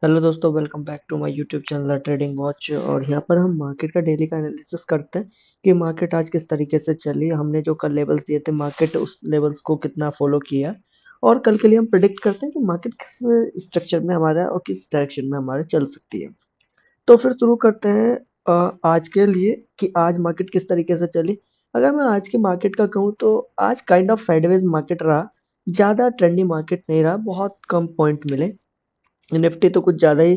Hello दोस्तों, welcome back to my YouTube channel trading watch. और यहाँ पर हम मार्केट का डेली का एनालिसिस करते हैं कि मार्केट आज किस तरीके से चली। हमने जो कल लेवल्स दिए थे, मार्केट उस लेवल्स को कितना फॉलो किया, और कल के लिए हम प्रिडिक्ट करते हैं कि मार्केट किस स्ट्रक्चर में हमारा है और किस डायरेक्शन में हमारे चल सकती है। तो फिर शुरू करते हैं आज के लिए कि आज मार्केट किस तरीके से चली। अगर मैं आज की मार्केट का कहूँ तो आज काइंड ऑफ साइडवेज मार्केट रहा। ज़्यादा ट्रेंडी मार्केट नहीं रहा, बहुत कम पॉइंट मिले। निफ्टी तो कुछ ज़्यादा ही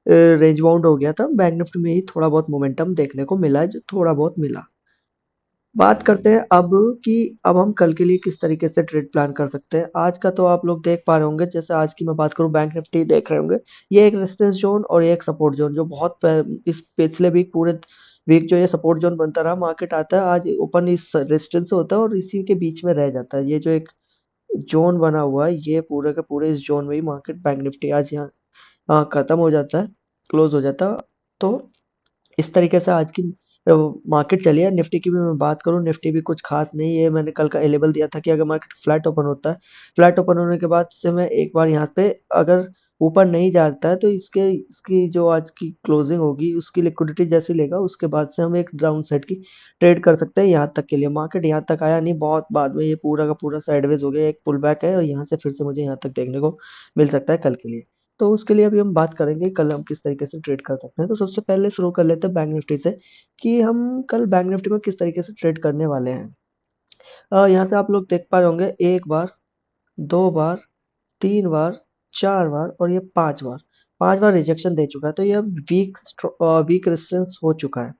रेंज बाउंड हो गया था। बैंक निफ्टी में ही थोड़ा बहुत मोमेंटम देखने को मिला, जो थोड़ा बहुत मिला। बात करते हैं अब कि अब हम कल के लिए किस तरीके से ट्रेड प्लान कर सकते हैं। आज का तो आप लोग देख पा रहे होंगे, जैसे आज की मैं बात करूं, बैंक निफ्टी देख रहे होंगे। ये एक रेजिस्टेंस जोन और ये एक सपोर्ट जोन, जो इस पिछले वीक पूरे वीक जो ये सपोर्ट जोन बनता रहा, मार्केट आता है आज ओपन इस रेजिस्टेंस से होता है और इसी के बीच में रह जाता है। ये जो एक जोन बना हुआ है, ये पूरे के पूरे इस जोन में ही मार्केट बैंक निफ्टी आज यहाँ खत्म हो जाता है, क्लोज हो जाता है। तो इस तरीके से आज की मार्केट चली है। निफ्टी की भी मैं बात करूं, निफ्टी भी कुछ खास नहीं है। मैंने कल का लेवल दिया था कि अगर मार्केट फ्लैट ओपन होता है, फ्लैट ओपन होने के बाद से मैं एक बार यहाँ पे अगर ऊपर नहीं जाता है तो इसके इसकी जो आज की क्लोजिंग होगी उसकी लिक्विडिटी जैसी लेगा, उसके बाद से हम एक डाउन साइड की ट्रेड कर सकते हैं। यहाँ तक के लिए मार्केट यहाँ तक आया नहीं, बहुत बाद में ये पूरा का पूरा साइडवेज हो गया, एक पुल बैक है और यहाँ से फिर से मुझे यहाँ तक देखने को मिल सकता है कल के लिए। तो उसके लिए अभी हम बात करेंगे कल हम किस तरीके से ट्रेड कर सकते हैं। तो सबसे पहले शुरू कर लेते हैं बैंक निफ्टी से कि हम कल बैंक निफ्टी में किस तरीके से ट्रेड करने वाले हैं। यहाँ से आप लोग देख पा रहे होंगे, एक बार, दो बार, तीन बार, चार बार और ये पांच बार रिजेक्शन दे चुका है। तो ये वीक वीक रेजिस्टेंस हो चुका है।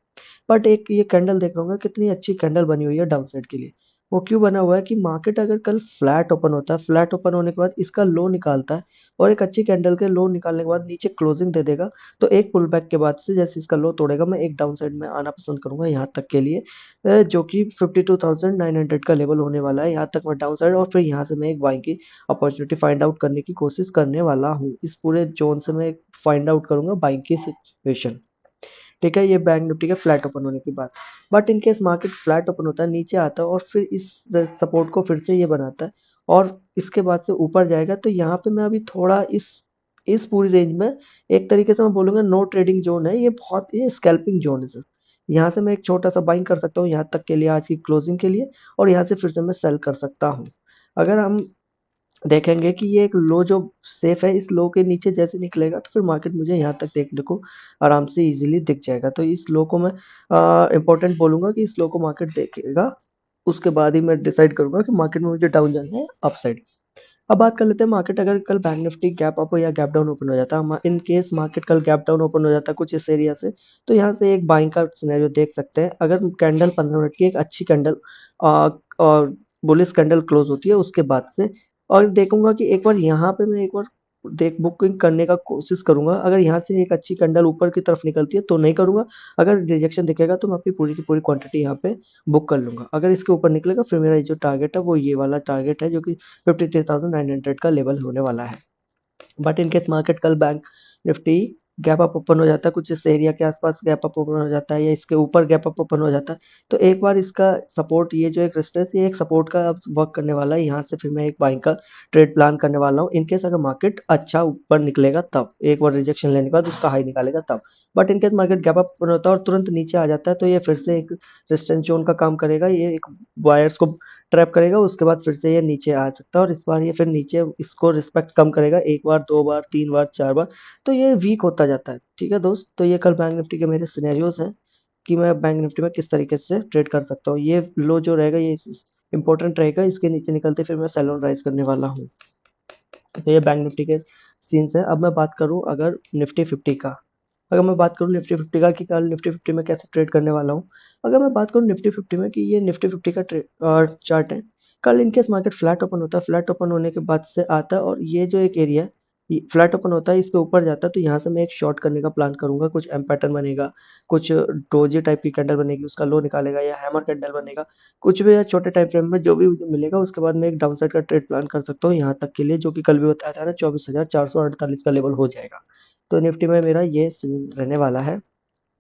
बट एक ये कैंडल देख रहा हूँ, कितनी अच्छी कैंडल बनी हुई है डाउन साइड के लिए। वो क्यों बना हुआ है कि मार्केट अगर कल फ्लैट ओपन होता है, फ्लैट ओपन होने के बाद इसका लो निकालता है और एक अच्छी कैंडल के लो निकालने के बाद नीचे क्लोजिंग दे देगा, तो एक पुल बैक के बाद से जैसे इसका लो तोड़ेगा, मैं एक डाउन साइड में आना पसंद करूंगा यहाँ तक के लिए, जो कि 52,900 का लेवल होने वाला है। यहाँ तक मैं डाउन साइड और फिर यहाँ से मैं एक बाइंग की अपॉर्चुनिटी फाइंड आउट करने की कोशिश करने वाला हूँ। इस पूरे जोन से मैं फाइंड आउट करूंगा बाइंग की सिचुएशन। ठीक है, ये बैंक निफ्टी का फ्लैट ओपन होने की बात। But in case market flat open होता है, नीचे आता है और फिर इस सपोर्ट को फिर से ये बनाता है और इसके बाद से ऊपर जाएगा, तो यहाँ पे मैं अभी थोड़ा इस पूरी रेंज में एक तरीके से मैं बोलूंगा नो ट्रेडिंग जोन है। ये स्कैल्पिंग जोन है सर। यहाँ से मैं एक छोटा सा बाइंग कर सकता हूँ यहाँ तक के लिए, आज की क्लोजिंग के लिए, और यहाँ से फिर से मैं सेल कर सकता हूँ। अगर हम देखेंगे कि ये एक लो जो सेफ है, इस लो के नीचे जैसे निकलेगा तो फिर मार्केट मुझे यहाँ तक देखने को आराम से इजीली दिख जाएगा। तो इस लो को मैं इम्पोर्टेंट बोलूंगा कि इस लो को मार्केट देखेगा, उसके बाद ही मैं डिसाइड करूंगा कि मार्केट में मुझे डाउन जाना है अप साइड। अब बात कर लेते हैं मार्केट अगर कल बैंक निफ्टी गैप अप या गैप डाउन ओपन हो जाता है, इन केस मार्केट कल गैप डाउन ओपन हो जाता है कुछ इस एरिया से, तो यहाँ से एक बाइंग का सिनेरियो देख सकते हैं। अगर कैंडल 15 मिनट की एक अच्छी कैंडल और बुलिश कैंडल क्लोज होती है उसके बाद से, और देखूंगा कि एक बार यहाँ पे मैं एक बार देख बुकिंग करने का कोशिश करूंगा। अगर यहाँ से एक अच्छी कैंडल ऊपर की तरफ निकलती है तो नहीं करूंगा, अगर रिजेक्शन दिखेगा तो मैं अपनी पूरी की पूरी क्वांटिटी यहाँ पे बुक कर लूंगा। अगर इसके ऊपर निकलेगा फिर मेरा जो टारगेट है वो ये वाला टारगेट है, जो कि 53,900 का लेवल होने वाला है। बट इन केस मार्केट कल bank Nifty gap up open हो जाता है कुछ इस एरिया के आसपास, गैप अप ओपन हो जाता है या इसके ऊपर गैप अप ओपन हो जाता है, तो एक बार इसका सपोर्ट, ये जो एक रेजिस्टेंस, ये एक सपोर्ट का अब वर्क करने वाला है। यहाँ से फिर मैं एक बाइंग का ट्रेड प्लान करने वाला हूँ। इनकेस अगर मार्केट अच्छा ऊपर निकलेगा तब, एक बार रिजेक्शन लेने के बाद उसका हाई निकालेगा तब। But in case market gap up open होता है और तुरंत नीचे आ जाता है, तो ये फिर से एक रेजिस्टेंस जोन का काम करेगा, ये एक वायर्स को ट्रैप करेगा, उसके बाद फिर से ये नीचे आ सकता है और इस बार ये फिर नीचे इसको रिस्पेक्ट कम करेगा, एक बार, दो बार, तीन बार, चार बार, तो ये वीक होता जाता है। ठीक है दोस्त, तो ये कल बैंक निफ्टी के मेरे सिनेरियोज हैं कि मैं बैंक निफ्टी में किस तरीके से ट्रेड कर सकता हूँ। ये लो जो रहेगा ये इंपॉर्टेंट रहेगा, इसके नीचे निकलते फिर मैं सेल ऑन राइज करने वाला हूँ। तो ये बैंक निफ्टी के सीन्स है। अब मैं बात करूँ अगर निफ्टी फिफ्टी का, अगर मैं बात करूँ निफ्टी फिफ्टी का कि कल निफ्टी फिफ्टी में कैसे ट्रेड करने वाला हूँ। अगर मैं बात करूँ निफ्टी फिफ्टी में कि ये निफ्टी फिफ्टी का चार्ट है, कल इनकेस मार्केट फ्लैट ओपन होता है, फ्लैट ओपन होने के बाद से आता है और ये जो एक एरिया फ्लैट ओपन होता है इसके ऊपर जाता है, तो यहाँ से मैं एक शॉर्ट करने का प्लान करूंगा। कुछ एम पैटर्न बनेगा, कुछ डोजी टाइप की कैंडल बनेगी, उसका लो निकालेगा, या हैमर कैंडल बनेगा, कुछ भी, या छोटे टाइम फ्रेम में जो भी मुझे मिलेगा, उसके बाद मैं एक डाउन साइड का ट्रेड प्लान कर सकता हूँ यहाँ तक के लिए, जो कि कल भी बताया था ना, 24,448 का लेवल हो जाएगा। तो निफ्टी में मेरा ये सीन रहने वाला है।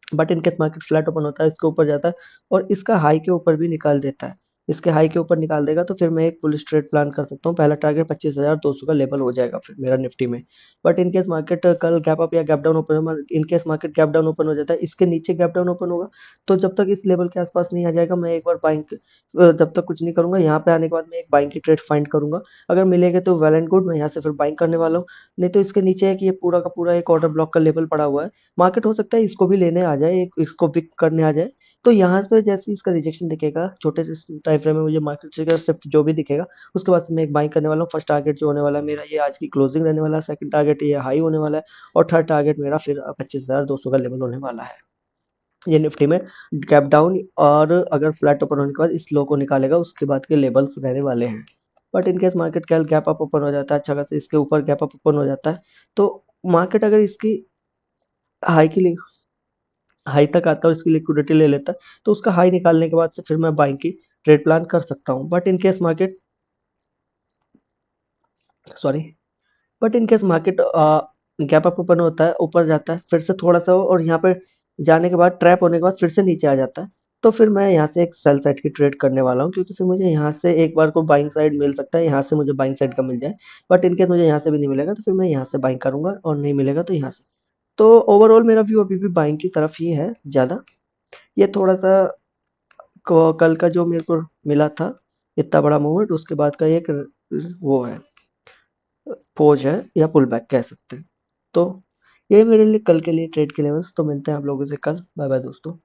But in case market flat open होता है, इसके ऊपर जाता है और इसका हाई के ऊपर भी निकाल देता है, इसके हाई के ऊपर निकाल देगा तो फिर मैं एक बुलिश ट्रेड प्लान कर सकता हूँ। पहला टारगेट 25,200 का लेवल हो जाएगा फिर मेरा निफ्टी में। बट इन केस मार्केट कल गैप अप या gap down open, in case market gap down open हो जाता है, इसके नीचे गैप डाउन ओपन होगा, तो जब तक इस लेवल के आसपास नहीं आ जाएगा मैं एक बार बाइंग, जब तक कुछ नहीं करूंगा। यहाँ पे आने के बाद मैं एक बाइंग की ट्रेड फाइंड करूंगा, अगर मिलेगा तो वेल एंड गुड, मैं यहाँ से फिर बाइंग करने वाला हूँ। नहीं तो इसके नीचे है कि ये पूरा का पूरा एक ऑर्डर ब्लॉक का लेवल पड़ा हुआ है, मार्केट हो सकता है इसको भी लेने आ जाए, इसको विक करने आ जाए। तो यहाँ पे जैसे ही इसका रिजेक्शन दिखेगा छोटे से टाइम फ्रेम में, मुझे मार्केट से शिफ्ट जो भी दिखेगा, उसके बाद से मैं एक बाइंग करने वाला हूँ। फर्स्ट टारगेट जो होने वाला है मेरा, ये आज की क्लोजिंग रहने वाला है, सेकंड टारगेट ये हाई होने वाला है, और थर्ड टारगेट मेरा फिर 25,200 का लेवल होने वाला है। ये निफ्टी में गैप डाउन और अगर फ्लैट ओपन होने के बाद इस लो को निकालेगा, उसके बाद के लेवल्स रहने वाले हैं। बट इन केस मार्केट कल गैप अप ओपन हो जाता है, अच्छा खासा इसके ऊपर गैप अप ओपन हो जाता है, तो मार्केट अगर इसकी हाई के लिए हाई तक आता है और इसकी लिक्विडिटी ले लेता है, तो उसका हाई निकालने के बाद से फिर मैं बाइंग की ट्रेड प्लान कर सकता हूँ। But in case market, sorry, but in case market gap up open होता है, ऊपर जाता है फिर से थोड़ा सा, और यहाँ पे जाने के बाद ट्रैप होने के बाद फिर से नीचे आ जाता है, तो फिर मैं यहाँ से एक सेल साइड की ट्रेड करने वाला हूँ, क्योंकि फिर मुझे यहाँ से एक बार को बाइंग साइड मिल सकता है, यहाँ से मुझे बाइंग साइड का मिल जाए। बट इन केस मुझे यहाँ से भी नहीं मिलेगा तो फिर मैं यहाँ से बाइंग करूंगा, और नहीं मिलेगा तो यहाँ से। तो ओवरऑल मेरा व्यू अभी भी बाइंग की तरफ ही है ज़्यादा। ये थोड़ा सा कल का जो मेरे को मिला था इतना बड़ा मूवमेंट, उसके बाद का एक वो है, पोज है या पुल बैक कह सकते हैं। तो ये मेरे लिए कल के लिए ट्रेड के लेवल्स। तो मिलते हैं आप लोगों से कल। बाय बाय दोस्तों।